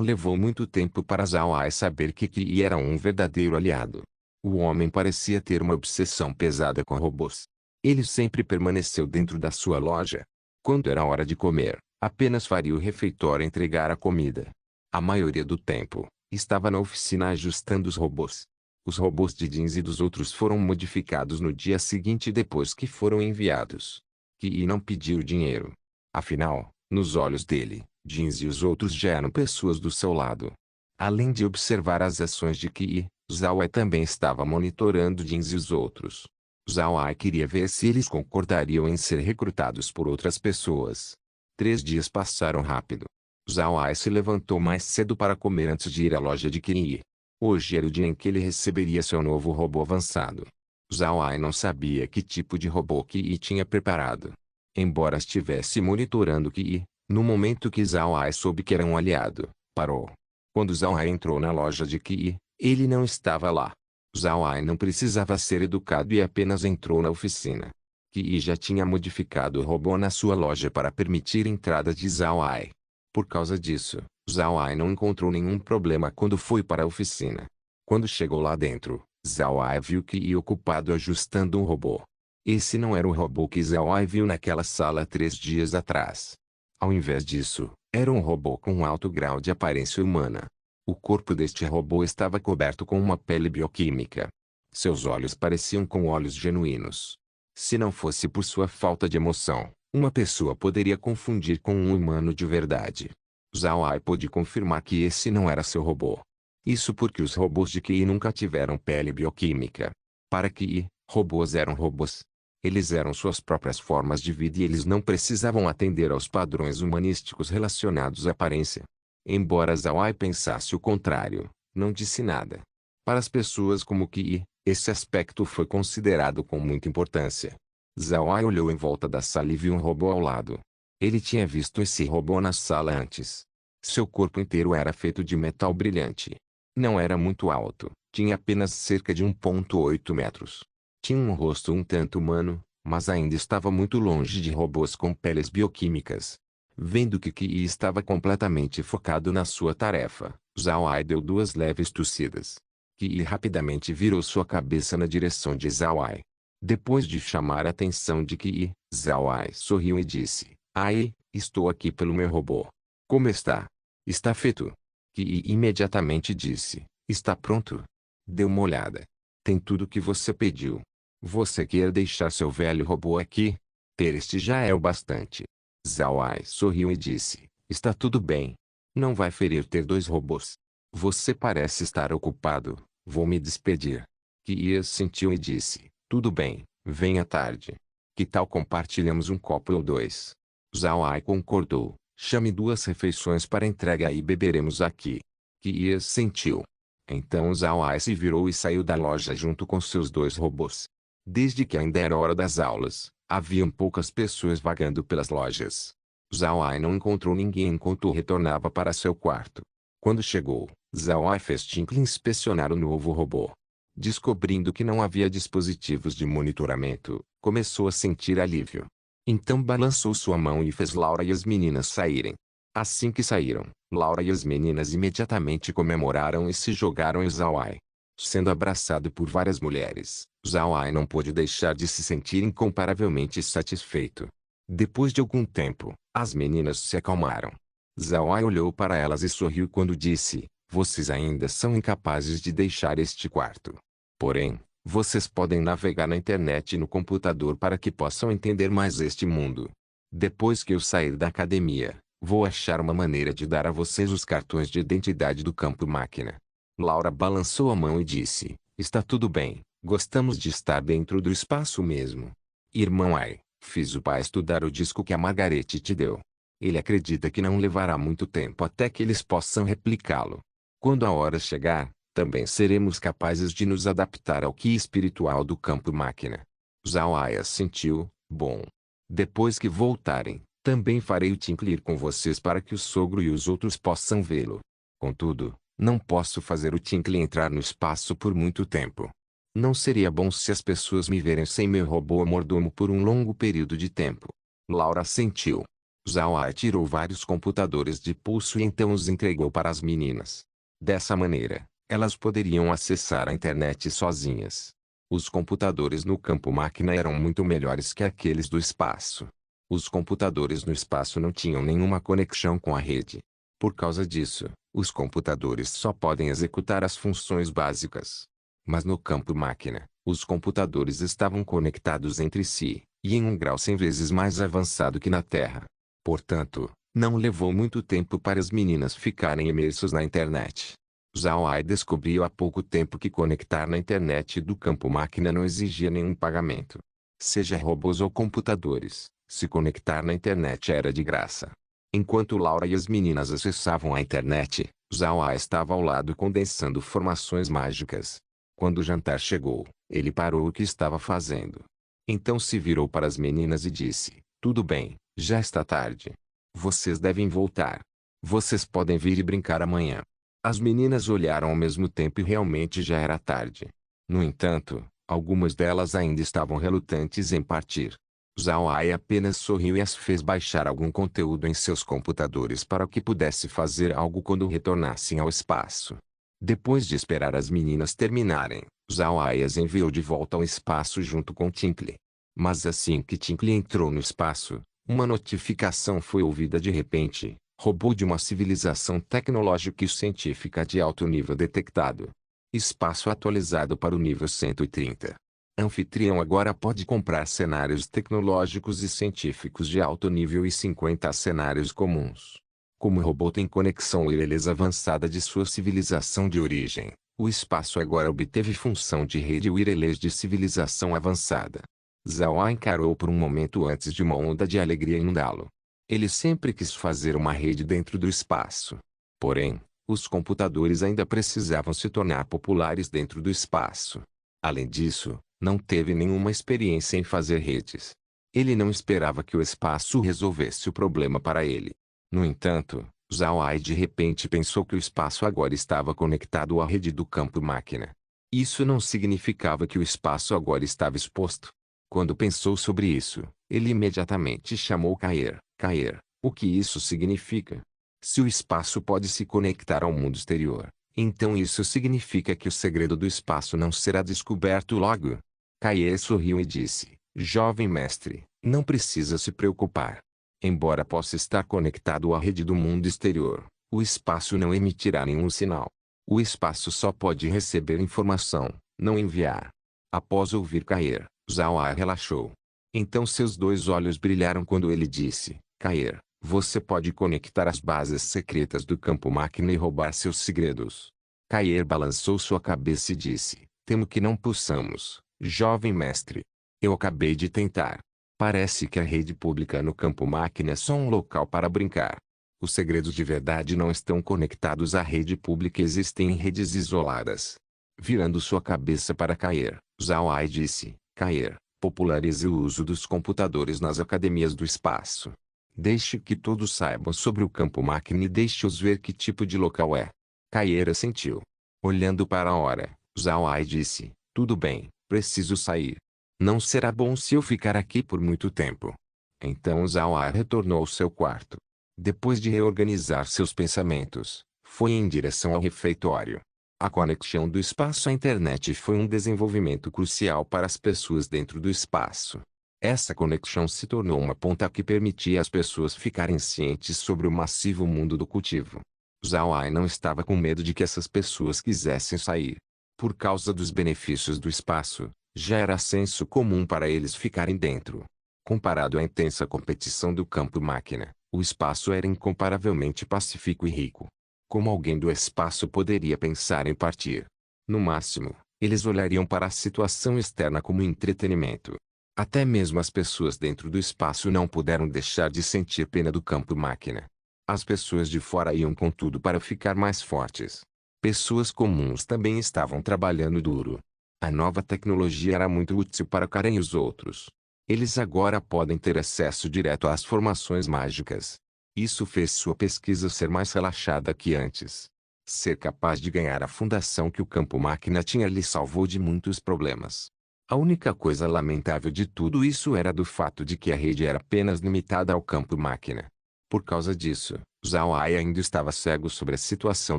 levou muito tempo para Zhao Ai saber que Qi era um verdadeiro aliado. O homem parecia ter uma obsessão pesada com robôs. Ele sempre permaneceu dentro da sua loja. Quando era hora de comer, apenas faria o refeitório entregar a comida. A maioria do tempo, estava na oficina ajustando os robôs. Os robôs de Jeans e dos outros foram modificados no dia seguinte depois que foram enviados. Qi não pediu dinheiro. Afinal, nos olhos dele, Jeans e os outros já eram pessoas do seu lado. Além de observar as ações de Qi, Zhao Ai também estava monitorando Jeans e os outros. Zhao Ai queria ver se eles concordariam em ser recrutados por outras pessoas. 3 dias passaram rápido. Zhao Ai se levantou mais cedo para comer antes de ir à loja de Qi. Hoje era o dia em que ele receberia seu novo robô avançado. Zhao Ai não sabia que tipo de robô Qi tinha preparado. Embora estivesse monitorando Qi, no momento que Zhao Ai soube que era um aliado, parou. Quando Zhao Ai entrou na loja de Qi, ele não estava lá. Zhao Ai não precisava ser educado e apenas entrou na oficina. Qi já tinha modificado o robô na sua loja para permitir a entrada de Zhao Ai. Por causa disso, Zhao Ai não encontrou nenhum problema quando foi para a oficina. Quando chegou lá dentro, Zhao Ai viu Qi ocupado ajustando um robô. Esse não era o robô que Zhao Ai viu naquela sala 3 dias atrás. Ao invés disso, era um robô com um alto grau de aparência humana. O corpo deste robô estava coberto com uma pele bioquímica. Seus olhos pareciam com olhos genuínos. Se não fosse por sua falta de emoção, uma pessoa poderia confundir com um humano de verdade. Zhao Ai pôde confirmar que esse não era seu robô. Isso porque os robôs de Qi nunca tiveram pele bioquímica. Para Qi, robôs eram robôs. Eles eram suas próprias formas de vida e eles não precisavam atender aos padrões humanísticos relacionados à aparência. Embora Zhao Ai pensasse o contrário, não disse nada. Para as pessoas como Qi, esse aspecto foi considerado com muita importância. Zhao Ai olhou em volta da sala e viu um robô ao lado. Ele tinha visto esse robô na sala antes. Seu corpo inteiro era feito de metal brilhante. Não era muito alto, Tinha apenas cerca de 1,8 metros. Tinha um rosto um tanto humano, mas ainda estava muito longe de robôs com peles bioquímicas. Vendo que Ki estava completamente focado na sua tarefa, Zhao Ai deu duas leves tossidas. Ki rapidamente virou sua cabeça na direção de Zhao Ai. Depois de chamar a atenção de Ki, Zhao Ai sorriu e disse: Ai, estou aqui pelo meu robô. Como está? Está feito. Ki imediatamente disse: Está pronto. Dê uma olhada. Tem tudo o que você pediu. Você quer deixar seu velho robô aqui? Ter este já é o bastante. Zhao Ai sorriu e disse: Está tudo bem. Não vai ferir ter dois robôs. Você parece estar ocupado. Vou me despedir. Ki sentiu e disse: Tudo bem, venha tarde. Que tal compartilhamos um copo ou dois? Zhao Ai concordou. Chame duas refeições para entrega e beberemos aqui. Ki sentiu. Então Zhao Ai se virou e saiu da loja junto com seus dois robôs. Desde que ainda era hora das aulas, haviam poucas pessoas vagando pelas lojas. Zhao Ai não encontrou ninguém enquanto retornava para seu quarto. Quando chegou, Zhao Ai fez Tinkle inspecionar o novo robô. Descobrindo que não havia dispositivos de monitoramento, começou a sentir alívio. Então balançou sua mão e fez Laura e as meninas saírem. Assim que saíram, Laura e as meninas imediatamente comemoraram e se jogaram em Zhao Ai. Sendo abraçado por várias mulheres, Zhao Ai não pôde deixar de se sentir incomparavelmente satisfeito. Depois de algum tempo, as meninas se acalmaram. Zhao Ai olhou para elas e sorriu quando disse: Vocês ainda são incapazes de deixar este quarto. Porém, vocês podem navegar na internet e no computador para que possam entender mais este mundo. Depois que eu sair da academia, vou achar uma maneira de dar a vocês os cartões de identidade do campo máquina. Laura balançou a mão e disse: Está tudo bem, gostamos de estar dentro do espaço mesmo. Irmão Ai, fiz o pai estudar o disco que a Margarete te deu. Ele acredita que não levará muito tempo até que eles possam replicá-lo. Quando a hora chegar, também seremos capazes de nos adaptar ao ki espiritual do campo máquina. Zhao Ai assentiu: Bom. Depois que voltarem, também farei o Tinkle ir com vocês para que o sogro e os outros possam vê-lo. Contudo, não posso fazer o Tinkle entrar no espaço por muito tempo. Não seria bom se as pessoas me verem sem meu robô mordomo por um longo período de tempo. Laura assentiu. Zhao Ai tirou vários computadores de pulso e então os entregou para as meninas. Dessa maneira, elas poderiam acessar a internet sozinhas. Os computadores no campo máquina eram muito melhores que aqueles do espaço. Os computadores no espaço não tinham nenhuma conexão com a rede. Por causa disso, os computadores só podem executar as funções básicas. Mas no campo máquina, os computadores estavam conectados entre si, e em um grau 100 vezes mais avançado que na Terra. Portanto, não levou muito tempo para as meninas ficarem imersos na internet. Zhao Ai descobriu há pouco tempo que conectar na internet do campo máquina não exigia nenhum pagamento. Seja robôs ou computadores, se conectar na internet era de graça. Enquanto Laura e as meninas acessavam a internet, Zhao Ai estava ao lado condensando formações mágicas. Quando o jantar chegou, ele parou o que estava fazendo. Então se virou para as meninas e disse: Tudo bem, já está tarde. Vocês devem voltar. Vocês podem vir e brincar amanhã. As meninas olharam ao mesmo tempo e realmente já era tarde. No entanto, algumas delas ainda estavam relutantes em partir. Zhao Ai apenas sorriu e as fez baixar algum conteúdo em seus computadores para que pudesse fazer algo quando retornassem ao espaço. Depois de esperar as meninas terminarem, Zhao Ai as enviou de volta ao espaço junto com Tinkle. Mas assim que Tinkle entrou no espaço, uma notificação foi ouvida de repente: robô de uma civilização tecnológica e científica de alto nível detectado. Espaço atualizado para o nível 130. Anfitrião agora pode comprar cenários tecnológicos e científicos de alto nível e 50 cenários comuns. Como o robô tem conexão wireless avançada de sua civilização de origem, o espaço agora obteve função de rede wireless de civilização avançada. Zhao Ai encarou por um momento antes de uma onda de alegria inundá-lo. Ele sempre quis fazer uma rede dentro do espaço. Porém, os computadores ainda precisavam se tornar populares dentro do espaço. Além disso, não teve nenhuma experiência em fazer redes. Ele não esperava que o espaço resolvesse o problema para ele. No entanto, Zhao Ai de repente pensou que o espaço agora estava conectado à rede do campo máquina. Isso não significava que o espaço agora estava exposto. Quando pensou sobre isso, ele imediatamente chamou Caer. Caer, o que isso significa? Se o espaço pode se conectar ao mundo exterior, então isso significa que o segredo do espaço não será descoberto logo. Caer sorriu e disse: Jovem mestre, não precisa se preocupar. Embora possa estar conectado à rede do mundo exterior, o espaço não emitirá nenhum sinal. O espaço só pode receber informação, não enviar. Após ouvir Caer, Zawai relaxou. Então seus dois olhos brilharam quando ele disse: Caer, você pode conectar as bases secretas do campo máquina e roubar seus segredos. Caer balançou sua cabeça e disse: Temo que não possamos, jovem mestre. Eu acabei de tentar. Parece que a rede pública no campo máquina é só um local para brincar. Os segredos de verdade não estão conectados à rede pública e existem em redes isoladas. Virando sua cabeça para Caer, Zawai disse: Caer, popularize o uso dos computadores nas academias do espaço. Deixe que todos saibam sobre o campo máquina e deixe-os ver que tipo de local é. Caer assentiu. Olhando para a hora, Zawai disse: Tudo bem, preciso sair. Não será bom se eu ficar aqui por muito tempo. Então Zawai retornou ao seu quarto. Depois de reorganizar seus pensamentos, foi em direção ao refeitório. A conexão do espaço à internet foi um desenvolvimento crucial para as pessoas dentro do espaço. Essa conexão se tornou uma ponta que permitia às pessoas ficarem cientes sobre o massivo mundo do cultivo. Zawai não estava com medo de que essas pessoas quisessem sair. Por causa dos benefícios do espaço, já era senso comum para eles ficarem dentro. Comparado à intensa competição do campo máquina, o espaço era incomparavelmente pacífico e rico. Como alguém do espaço poderia pensar em partir? No máximo, eles olhariam para a situação externa como entretenimento. Até mesmo as pessoas dentro do espaço não puderam deixar de sentir pena do campo máquina. As pessoas de fora iam com tudo para ficar mais fortes. Pessoas comuns também estavam trabalhando duro. A nova tecnologia era muito útil para Karen e os outros. Eles agora podem ter acesso direto às formações mágicas. Isso fez sua pesquisa ser mais relaxada que antes. Ser capaz de ganhar a fundação que o campo máquina tinha lhe salvou de muitos problemas. A única coisa lamentável de tudo isso era do fato de que a rede era apenas limitada ao campo máquina. Por causa disso, Zawai ainda estava cego sobre a situação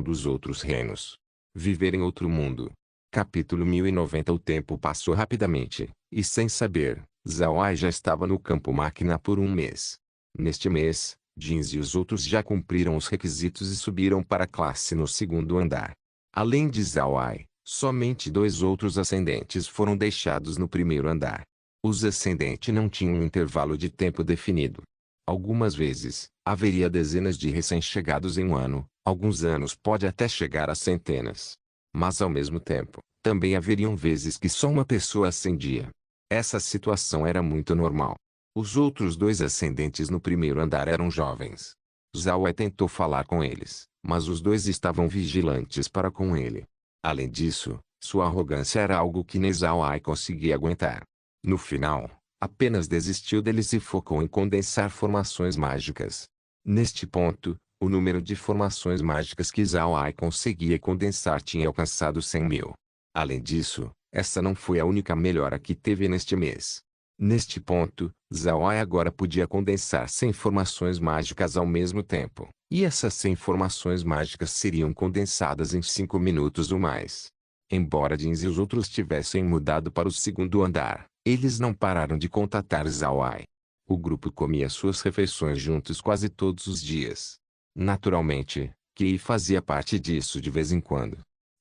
dos outros reinos. Viver em outro mundo. Capítulo 1090. O tempo passou rapidamente, e sem saber, Zawai já estava no campo máquina por um mês. Neste mês, Jeans e os outros já cumpriram os requisitos e subiram para a classe no segundo andar. Além de Zawai, somente dois outros ascendentes foram deixados no primeiro andar. Os ascendentes não tinham um intervalo de tempo definido. Algumas vezes, haveria dezenas de recém-chegados em um ano, alguns anos pode até chegar a centenas. Mas ao mesmo tempo, também haveriam vezes que só uma pessoa ascendia. Essa situação era muito normal. Os outros dois ascendentes no primeiro andar eram jovens. Zawai tentou falar com eles, mas os dois estavam vigilantes para com ele. Além disso, sua arrogância era algo que nem Zawai conseguia aguentar. No final, apenas desistiu deles e focou em condensar formações mágicas. Neste ponto, o número de formações mágicas que Zawai conseguia condensar tinha alcançado 100.000. Além disso, essa não foi a única melhora que teve neste mês. Neste ponto, Zawai agora podia condensar 100 formações mágicas ao mesmo tempo, e essas 100 formações mágicas seriam condensadas em 5 minutos ou mais. Embora Jeans e os outros tivessem mudado para o segundo andar, eles não pararam de contatar Zawai. O grupo comia suas refeições juntos quase todos os dias. Naturalmente, Kei fazia parte disso de vez em quando.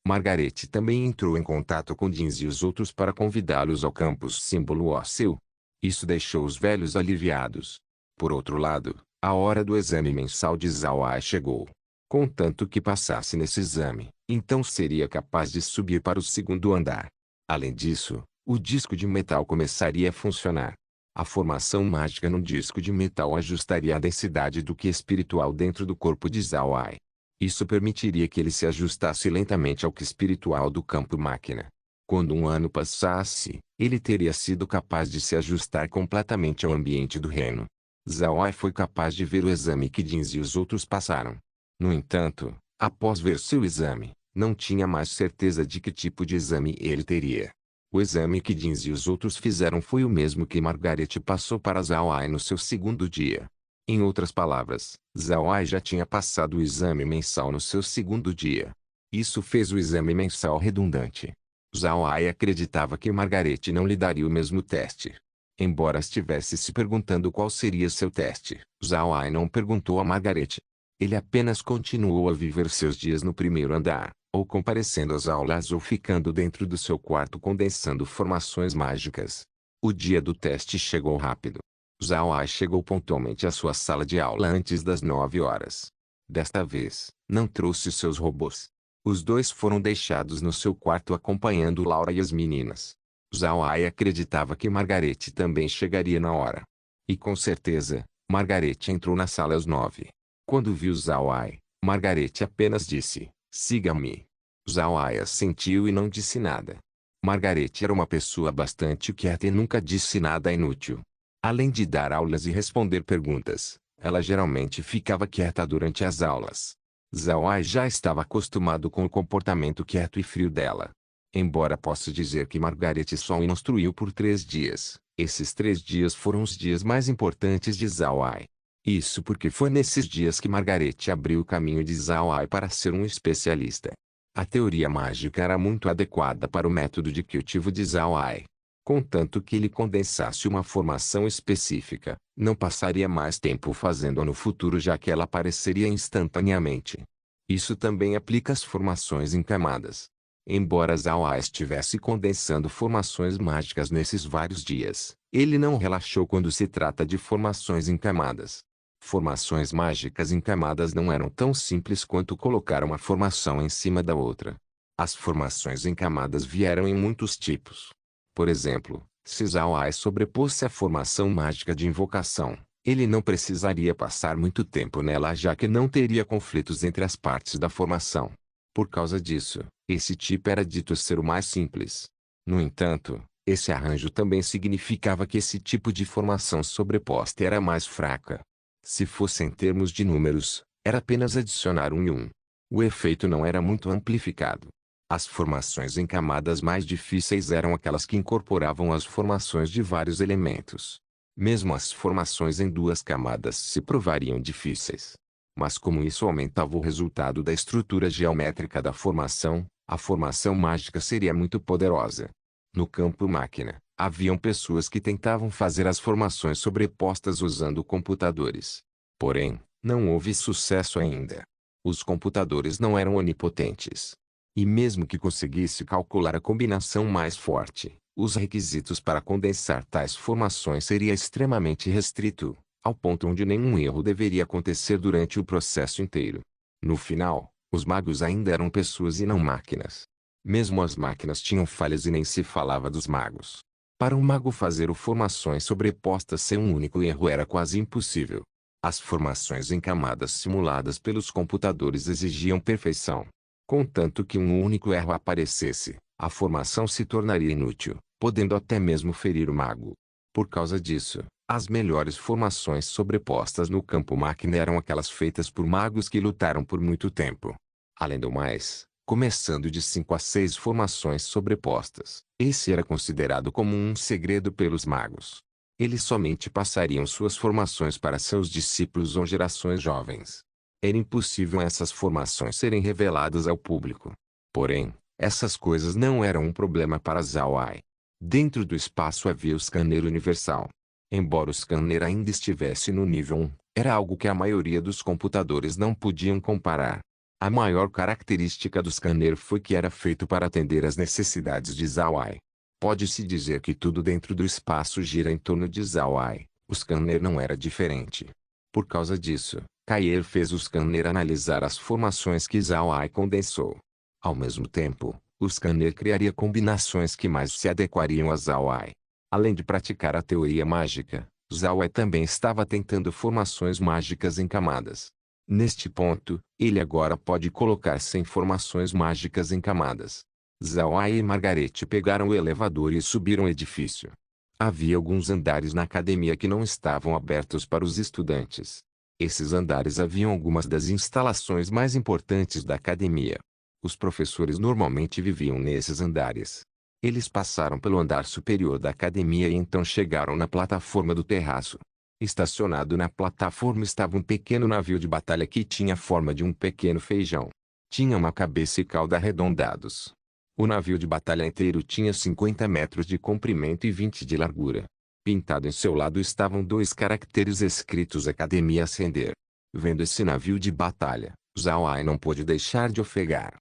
Margaret também entrou em contato com Jeans e os outros para convidá-los ao campus símbolo ósseo. Isso deixou os velhos aliviados. Por outro lado, a hora do exame mensal de Zawai chegou. Contanto que passasse nesse exame, então seria capaz de subir para o segundo andar. Além disso, o disco de metal começaria a funcionar. A formação mágica no disco de metal ajustaria a densidade do que espiritual dentro do corpo de Zawai. Isso permitiria que ele se ajustasse lentamente ao que espiritual do campo máquina. Quando um ano passasse, ele teria sido capaz de se ajustar completamente ao ambiente do reino. Zawai foi capaz de ver o exame que Jeans e os outros passaram. No entanto, após ver seu exame, Não tinha mais certeza de que tipo de exame ele teria. O exame que Jeans e os outros fizeram foi o mesmo que Margaret passou para Zhao Ai no seu segundo dia. Em outras palavras, Zhao Ai já tinha passado o exame mensal no seu segundo dia. Isso fez o exame mensal redundante. Zhao Ai acreditava que Margaret não lhe daria o mesmo teste. Embora estivesse se perguntando qual seria seu teste, Zhao Ai não perguntou a Margaret. Ele apenas continuou a viver seus dias no primeiro andar, ou comparecendo às aulas ou ficando dentro do seu quarto condensando formações mágicas. O dia do teste chegou rápido. Zhao Ai chegou pontualmente à sua sala de aula antes das 9 horas. Desta vez, não trouxe seus robôs. Os dois foram deixados no seu quarto acompanhando Laura e as meninas. Zhao Ai acreditava que Margaret também chegaria na hora. E com certeza, Margaret entrou na sala às 9. Quando viu Zhao Ai, Margaret apenas disse, "Siga-me." Zhao Ai assentiu e não disse nada. Margaret era uma pessoa bastante quieta e nunca disse nada inútil. Além de dar aulas e responder perguntas, ela geralmente ficava quieta durante as aulas. Zhao Ai já estava acostumado com o comportamento quieto e frio dela. Embora possa dizer que Margaret só o instruiu por 3 dias, esses 3 dias foram os dias mais importantes de Zhao Ai. Isso porque foi nesses dias que Margaret abriu o caminho de Zhao Ai para ser um especialista. A teoria mágica era muito adequada para o método de cultivo de Zhao Ai. Contanto que ele condensasse uma formação específica, não passaria mais tempo fazendo-a no futuro já que ela apareceria instantaneamente. Isso também aplica às formações em camadas. Embora Zhao Ai estivesse condensando formações mágicas nesses vários dias, ele não relaxou quando se trata de formações em camadas. Formações mágicas em camadas não eram tão simples quanto colocar uma formação em cima da outra. As formações em camadas vieram em muitos tipos. Por exemplo, se Zhao Ai sobrepôs-se à formação mágica de invocação, ele não precisaria passar muito tempo nela já que não teria conflitos entre as partes da formação. Por causa disso, esse tipo era dito ser o mais simples. No entanto, esse arranjo também significava que esse tipo de formação sobreposta era mais fraca. Se fosse em termos de números, era apenas adicionar um e um. O efeito não era muito amplificado. As formações em camadas mais difíceis eram aquelas que incorporavam as formações de vários elementos. Mesmo as formações em 2 camadas se provariam difíceis. Mas como isso aumentava o resultado da estrutura geométrica da formação, a formação mágica seria muito poderosa. No campo máquina, haviam pessoas que tentavam fazer as formações sobrepostas usando computadores. Porém, não houve sucesso ainda. Os computadores não eram onipotentes. E mesmo que conseguisse calcular a combinação mais forte, os requisitos para condensar tais formações seria extremamente restrito, ao ponto onde nenhum erro deveria acontecer durante o processo inteiro. No final, os magos ainda eram pessoas e não máquinas. Mesmo as máquinas tinham falhas e nem se falava dos magos. Para um mago fazer formações sobrepostas sem um único erro era quase impossível. As formações em camadas simuladas pelos computadores exigiam perfeição. Contanto que um único erro aparecesse, a formação se tornaria inútil, podendo até mesmo ferir o mago. Por causa disso, as melhores formações sobrepostas no campo máquina eram aquelas feitas por magos que lutaram por muito tempo. Além do mais, começando de 5 a 6 formações sobrepostas, esse era considerado como um segredo pelos magos. Eles somente passariam suas formações para seus discípulos ou gerações jovens. Era impossível essas formações serem reveladas ao público. Porém, essas coisas não eram um problema para Zhao Ai. Dentro do espaço havia o scanner universal. Embora o scanner ainda estivesse no nível 1, era algo que a maioria dos computadores não podiam comparar. A maior característica do scanner foi que era feito para atender às necessidades de Zhao Ai. Pode-se dizer que tudo dentro do espaço gira em torno de Zhao Ai. O scanner não era diferente. Por causa disso, Kair fez o scanner analisar as formações que Zhao Ai condensou. Ao mesmo tempo, o scanner criaria combinações que mais se adequariam a Zhao Ai. Além de praticar a teoria mágica, Zhao Ai também estava tentando formações mágicas em camadas. Neste ponto, ele agora pode colocar 100 formações mágicas em camadas. Zhao Ai e Margaret pegaram o elevador e subiram o edifício. Havia alguns andares na academia que não estavam abertos para os estudantes. Esses andares haviam algumas das instalações mais importantes da academia. Os professores normalmente viviam nesses andares. Eles passaram pelo andar superior da academia e então chegaram na plataforma do terraço. Estacionado na plataforma estava um pequeno navio de batalha que tinha a forma de um pequeno feijão. Tinha uma cabeça e cauda arredondados. O navio de batalha inteiro tinha 50 metros de comprimento e 20 de largura. Pintado em seu lado estavam dois caracteres escritos Academia Ascender. Vendo esse navio de batalha, Zhao Ai não pôde deixar de ofegar.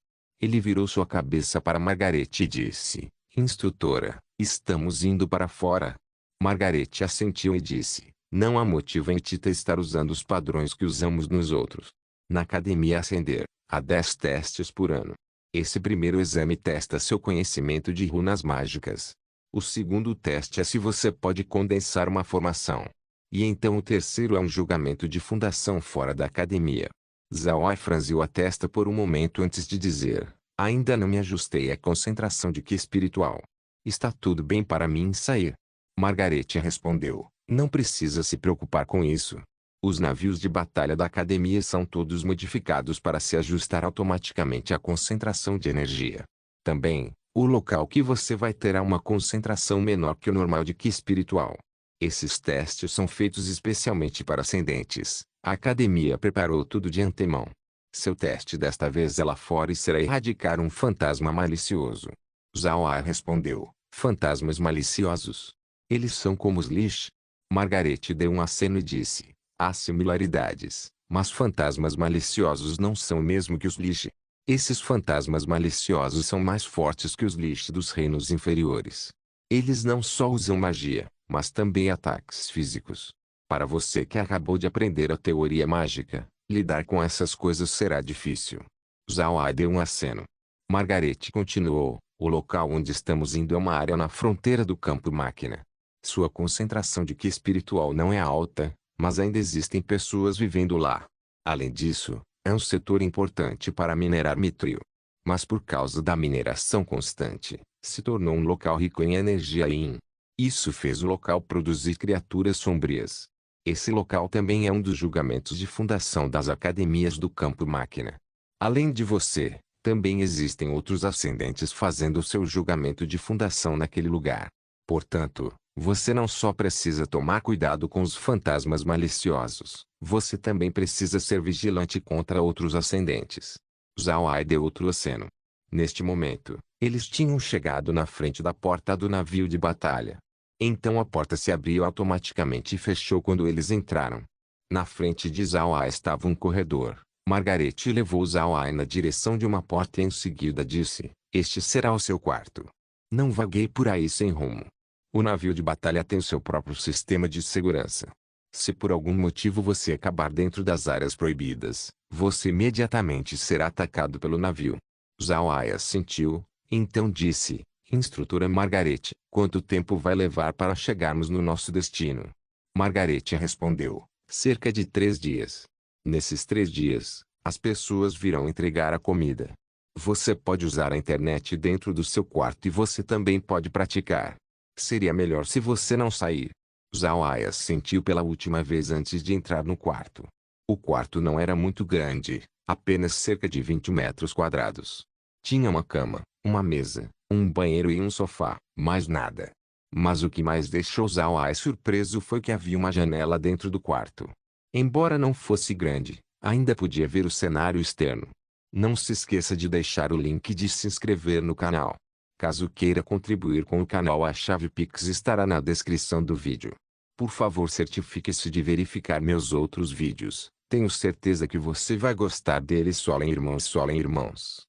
Ele virou sua cabeça para Margarete e disse: Instrutora, estamos indo para fora. Margarete assentiu e disse: Não há motivo em Tita estar usando os padrões que usamos nos outros. Na Academia Ascender, há 10 testes por ano. Esse primeiro exame testa seu conhecimento de runas mágicas. O segundo teste é se você pode condensar uma formação. E então o terceiro é um julgamento de fundação fora da academia. Zhao Ai franziu a testa por um momento antes de dizer: Ainda não me ajustei à concentração de Ki espiritual. Está tudo bem para mim sair. Margarete respondeu: Não precisa se preocupar com isso. Os navios de batalha da academia são todos modificados para se ajustar automaticamente à concentração de energia. Também, o local que você vai terá uma concentração menor que o normal de Ki espiritual. Esses testes são feitos especialmente para ascendentes. A academia preparou tudo de antemão. Seu teste desta vez é lá fora e será erradicar um fantasma malicioso. Zhao Ai respondeu: Fantasmas maliciosos? Eles são como os Lich? Margarete deu um aceno e disse: Há similaridades, mas fantasmas maliciosos não são o mesmo que os Lich. Esses fantasmas maliciosos são mais fortes que os Lich dos reinos inferiores. Eles não só usam magia, mas também ataques físicos. Para você que acabou de aprender a teoria mágica, lidar com essas coisas será difícil. Zhao Ai deu um aceno. Margarete continuou: O local onde estamos indo é uma área na fronteira do campo máquina. Sua concentração de Ki espiritual não é alta, mas ainda existem pessoas vivendo lá. Além disso, é um setor importante para minerar mitril. Mas por causa da mineração constante, se tornou um local rico em energia Yin. Isso fez o local produzir criaturas sombrias. Esse local também é um dos julgamentos de fundação das academias do campo máquina. Além de você, também existem outros ascendentes fazendo seu julgamento de fundação naquele lugar. Portanto, você não só precisa tomar cuidado com os fantasmas maliciosos, você também precisa ser vigilante contra outros ascendentes. Zhao Ai deu outro aceno. Neste momento, eles tinham chegado na frente da porta do navio de batalha. Então a porta se abriu automaticamente e fechou quando eles entraram. Na frente de Zhao Ai estava um corredor. Margarete levou Zhao Ai na direção de uma porta e em seguida disse: Este será o seu quarto. Não vagueie por aí sem rumo. O navio de batalha tem seu próprio sistema de segurança. Se por algum motivo você acabar dentro das áreas proibidas, você imediatamente será atacado pelo navio. Zhao Ai assentiu, então disse: Instrutora Margarete, quanto tempo vai levar para chegarmos no nosso destino? Margarete respondeu: Cerca de 3 dias. Nesses 3 dias, as pessoas virão entregar a comida. Você pode usar a internet dentro do seu quarto e você também pode praticar. Seria melhor se você não sair. Zhao Ai assentiu pela última vez antes de entrar no quarto. O quarto não era muito grande, apenas cerca de 20 metros quadrados. Tinha uma cama, uma mesa, um banheiro e um sofá, mais nada. Mas o que mais deixou Zhao Ai surpreso foi que havia uma janela dentro do quarto. Embora não fosse grande, ainda podia ver o cenário externo. Não se esqueça de deixar o link de se inscrever no canal. Caso queira contribuir com o canal, a chave Pix estará na descrição do vídeo. Por favor, certifique-se de verificar meus outros vídeos. Tenho certeza que você vai gostar deles. Solem irmãos, solem irmãos.